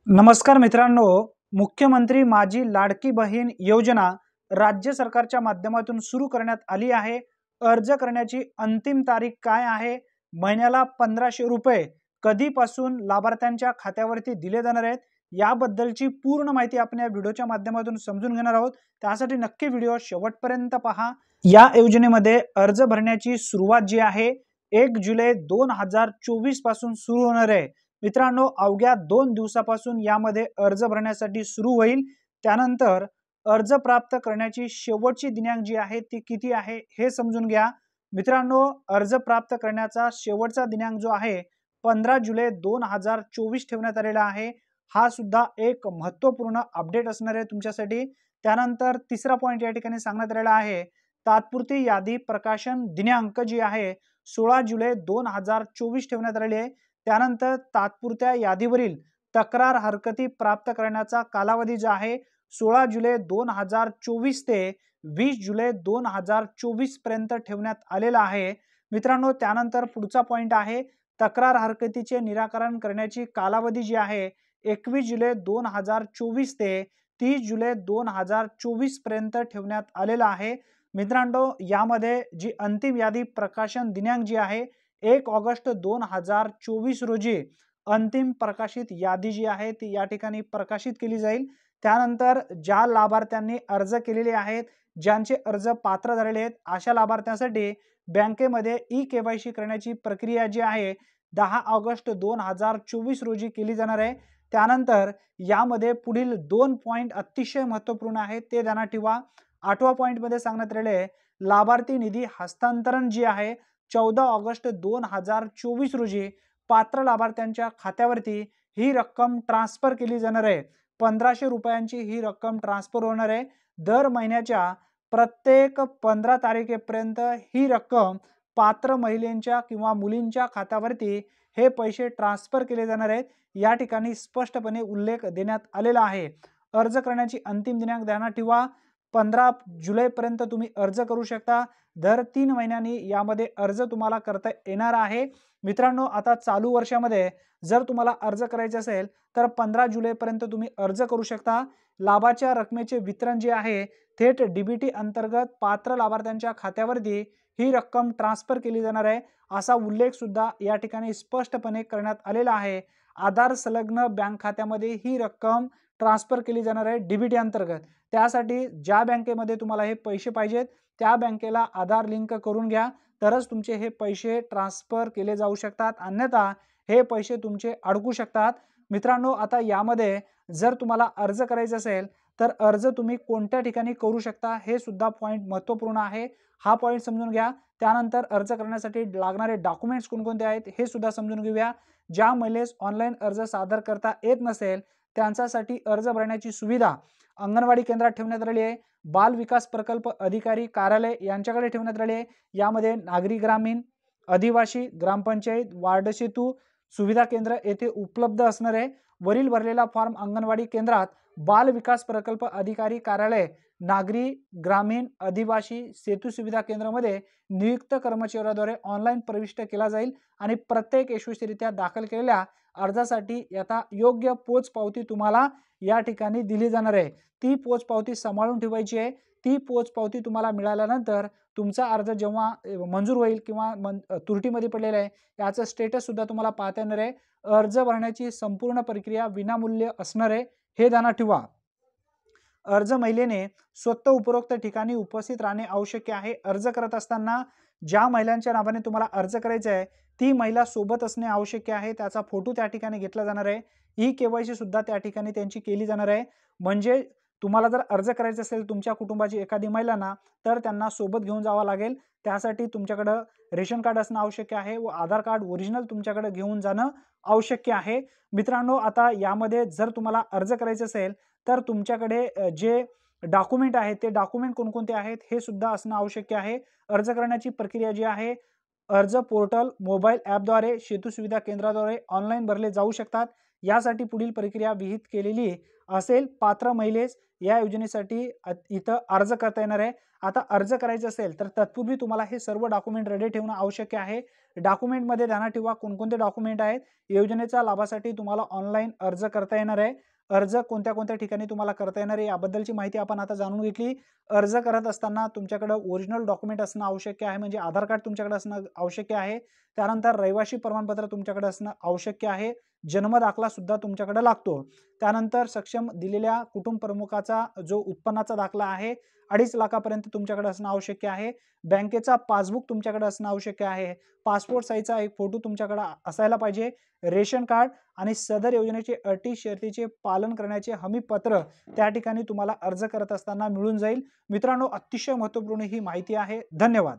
नमस्कार मित्रांनो, मुख्यमंत्री माझी लाडकी बहीण योजना राज्य सरकारच्या माध्यमातून सुरू करण्यात आली आहे। अर्ज करण्याची अंतिम तारीख काय आहे? महिन्याला 1500 रुपये कधीपासून लाभार्थ्यांच्या खात्यावरती दिले जाणार आहेत याबद्दलची पूर्ण माहिती आपण या व्हिडिओच्या माध्यमातून समजून घेणार आहोत। त्यासाठी नक्की व्हिडिओ शेवटपर्यंत पहा। या योजनेमध्ये अर्ज भरण्याची सुरुवात जी आहे 1 जुलै 2024 पासून सुरू होणार आहे। मित्रांनो, अवघ्या 2 दिवसापासून यामध्ये अर्ज भरण्यासाठी सुरू होईल। त्यानंतर अर्ज प्राप्त करण्याची शेवटची दिनांक जी आहे ती किती आहे हे समजून घ्या। मित्रांनो, अर्ज प्राप्त करण्याचा शेवटचा दिनांक जो आहे 15 जुलै 2024 ठेवण्यात आलेला आहे। हा सुद्धा एक महत्त्वपूर्ण अपडेट असणार आहे तुमच्यासाठी। त्यानंतर तिसरा पॉइंट या ठिकाणी सांगण्यात आलेला आहे, तात्पुरती यादी प्रकाशन दिनांक जी आहे 16 जुलै 2024 ठेवण्यात आलेली आहे। त्यानंतर तात्पुरत्या यादीवरील तक्रार हरकती प्राप्त करण्याचा कालावधी जो आहे 16 जुलै 2024 ते 20 जुलै 2024 पर्यंत ठेवण्यात आलेला आहे। मित्रांनो, त्यानंतर पुढचा पॉइंट आहे, तक्रार हरकतीचे निराकरण करण्याची कालावधी जी आहे 21 जुलै 2024 ते 30 जुलै 2024 पर्यंत ठेवण्यात आलेला आहे। मित्रांनो, यामध्ये जी अंतिम यादी प्रकाशन दिनांक जी आहे 1 ऑगस्ट 2024 रोजी अंतिम प्रकाशित यादी जी आहे ती या ठिकाणी प्रकाशित केली जाईल। त्यानंतर ज्या लाभार्थ्यांनी अर्ज केलेले आहेत, ज्यांचे अर्ज पात्र झालेले आहेत, अशा लाभार्थ्यांसाठी बँकेमध्ये ई-केवायसी करण्याची प्रक्रिया जी आहे 10 ऑगस्ट 2024 रोजी केली जाणार आहे। त्यानंतर यामध्ये पुढील 2 पॉइंट अतिशय महत्त्वपूर्ण आहेत, ते ध्यानात ठेवा। 8व्या पॉइंट मध्ये सांगण्यात आलेले आहे, लाभार्थी निधी हस्तांतरण जी आहे 14 ऑगस्ट 2024 रोजी पात्र लाभार्थ्यांच्या खात्यावरती ही रक्कम ट्रान्सफर केली जाणार आहे। 1500 रुपयांची ही रक्कम ट्रान्सफर होणार आहे। दर महिन्याच्या प्रत्येक 15 तारखेपर्यंत ही रक्कम पात्र महिलांच्या किंवा मुलींच्या खात्यावरती हे पैसे ट्रान्सफर केले जाणार आहेत। या ठिकाणी स्पष्टपणे उल्लेख देण्यात आलेला आहे। अर्ज करण्याची अंतिम दिनांक ध्यानात ठेवा, 15 जुलैपर्यंत तुम्ही अर्ज करू शकता। दर 3 महिन्यांनी यामध्ये अर्ज तुम्हाला करता येणार आहे। मित्रांनो, आता चालू वर्षामध्ये जर तुम्हाला अर्ज करायचे असेल तर 15 जुलैपर्यंत तुम्ही अर्ज करू शकता। लाभाच्या रकमेचे वितरण जे आहे थेट डीबीटी अंतर्गत पात्र लाभार्थ्यांच्या खात्यावरती ही रक्कम ट्रान्सफर केली जाणार आहे, असा उल्लेख सुद्धा या ठिकाणी स्पष्टपणे करण्यात आलेला आहे। आधार संलग्न बँक खात्यामध्ये ही रक्कम ट्रान्सफर केली जाणार आहे डीबीटी अंतर्गत। त्यासाठी ज्या बँकेमध्ये तुम्हाला हे पैसे पाहिजेत त्या बँकेला आधार लिंक करून घ्या, तरच तुमचे हे पैसे ट्रान्सफर केले जाऊ शकतात, अन्यथा हे पैसे तुमचे अडकू शकतात। मित्रांनो, आता यामध्ये जर तुम्हाला अर्ज करायचा असेल तर अर्ज तुम्ही कोणत्या ठिकाणी करू शकता हे सुद्धा पॉइंट महत्त्वपूर्ण आहे। हा पॉइंट समजून घ्या। त्यानंतर अर्ज करण्यासाठी लागणारे डॉक्युमेंट्स कोणकोणते आहेत हे सुद्धा समजून घेऊया। ज्या महिलेस ऑनलाईन अर्ज सादर करता येत नसेल त्यांच्यासाठी अर्ज भरण्याची सुविधा अंगणवाडी केंद्रात ठेवण्यात आली आहे। बाल विकास प्रकल्प अधिकारी कार्यालय यांच्याकडे ठेवण्यात आले आहे। यामध्ये नागरी ग्रामीण, आदिवासी, ग्रामपंचायत, वार्ड सेतू सुविधा केंद्र येथे उपलब्ध असणार आहे। वरील भरलेला फॉर्म अंगणवाडी केंद्रात बाल विकास प्रकल्प अधिकारी कार्यालय, नागरी ग्रामीण, आदिवासी सेतू सुविधा केंद्रामध्ये नियुक्त कर्मचाऱ्याद्वारे ऑनलाईन प्रविष्ट केला जाईल आणि प्रत्येक यशस्वीरित्या दाखल केलेल्या अर्जासाठी आता योग्य पोच पावती तुम्हाला या ठिकाणी दिली जाणार आहे। ती पोच पावती सांभाळून ठेवायची आहे। ती पोच पावती तुम्हाला मिळाल्यानंतर तुमचा अर्ज जेव्हा मंजूर होईल किंवा त्रुटीमध्ये पडलेला आहे याचं स्टेटस सुद्धा तुम्हाला पाहता येणार आहे। अर्ज भरण्याची संपूर्ण प्रक्रिया विनामूल्य असणार आहे, हे ध्यानात ठेवा। अर्ज महिलेने स्वतः उपरोक्त ठिकाणी उपस्थित राहणे आवश्यक आहे। अर्ज करत असताना ज्या महिलांच्या नावाने तुम्हाला अर्ज करायचा आहे ती महिला सोबत असणे आवश्यक आहे। त्याचा फोटो त्या ठिकाणी घेतला जाणार आहे। ई-केवायसी सुद्धा त्या ठिकाणी त्यांची केली जाणार आहे। म्हणजे तुम्हाला जर अर्ज करायचा असेल तुमच्या कुटुंबाची एखादी महिला ना, तर त्यांना सोबत घेऊन जावं लागेल। त्यासाठी तुमच्याकडे रेशन कार्ड असणं आवश्यक आहे व आधार कार्ड ओरिजिनल तुमच्याकडे घेऊन जाणं आवश्यक आहे। मित्रांनो, आता यामध्ये जर तुम्हाला अर्ज करायचा असेल तर तुमच्याकडे जे डॉक्युमेंट आहेत ते डॉक्युमेंट कोणकोणते आहेत हे सुद्धा असणं आवश्यक आहे। अर्ज करण्याची प्रक्रिया जी आहे अर्ज पोर्टल मोबाईल ॲपद्वारे सेतू सुविधा केंद्राद्वारे ऑनलाईन भरले जाऊ शकतात। यासाठी पुढील प्रक्रिया विहित केलेली असेल। पात्र महिलेस या योजनेसाठी इथं अर्ज करता येणार आहे। आता अर्ज करायचा असेल तर तत्पूर्वी तुम्हाला हे सर्व डॉक्युमेंट रेडी ठेवणं आवश्यक आहे। डॉक्युमेंटमध्ये ध्यानात ठेवा कोणकोणते डॉक्युमेंट आहेत. योजनेच्या लाभासाठी तुम्हाला ऑनलाईन अर्ज करता येणार आहे. अर्ज कोणत्या कोणत्या ठिकाणी तुम्हाला करता येणार आहे याबद्दलची माहिती आपण आता जाणून घेतली. अर्ज करत असताना तुमच्याकडे ओरिजिनल डॉक्युमेंट असणं आवश्यक आहे, म्हणजे आधार कार्ड तुमच्याकडे असणं आवश्यक आहे. त्यानंतर रहिवासी प्रमाणपत्र तुमच्याकडे असणं आवश्यक आहे. जन्म दाखला सुद्धा तुमच्याकडे लागतो. त्यानंतर सक्षम दिलेल्या कुटुंब प्रमुखाचा जो उत्पन्नाचा दाखला आहे 2.5 लाखापर्यंत तुमच्याकडे असणं आवश्यक आहे. बँकेचा पासबुक तुमच्याकडे असणं आवश्यक आहे. पासपोर्ट साईजचा एक फोटो तुमच्याकडे असायला पाहिजे. रेशन कार्ड आणि सदर योजनेचे अटी शर्तीचे पालन करण्याचे हमी पत्र त्या ठिकाणी तुम्हाला अर्ज करत असताना मिळून जाईल. मित्रांनो, अतिशय महत्त्वपूर्ण ही माहिती आहे. धन्यवाद.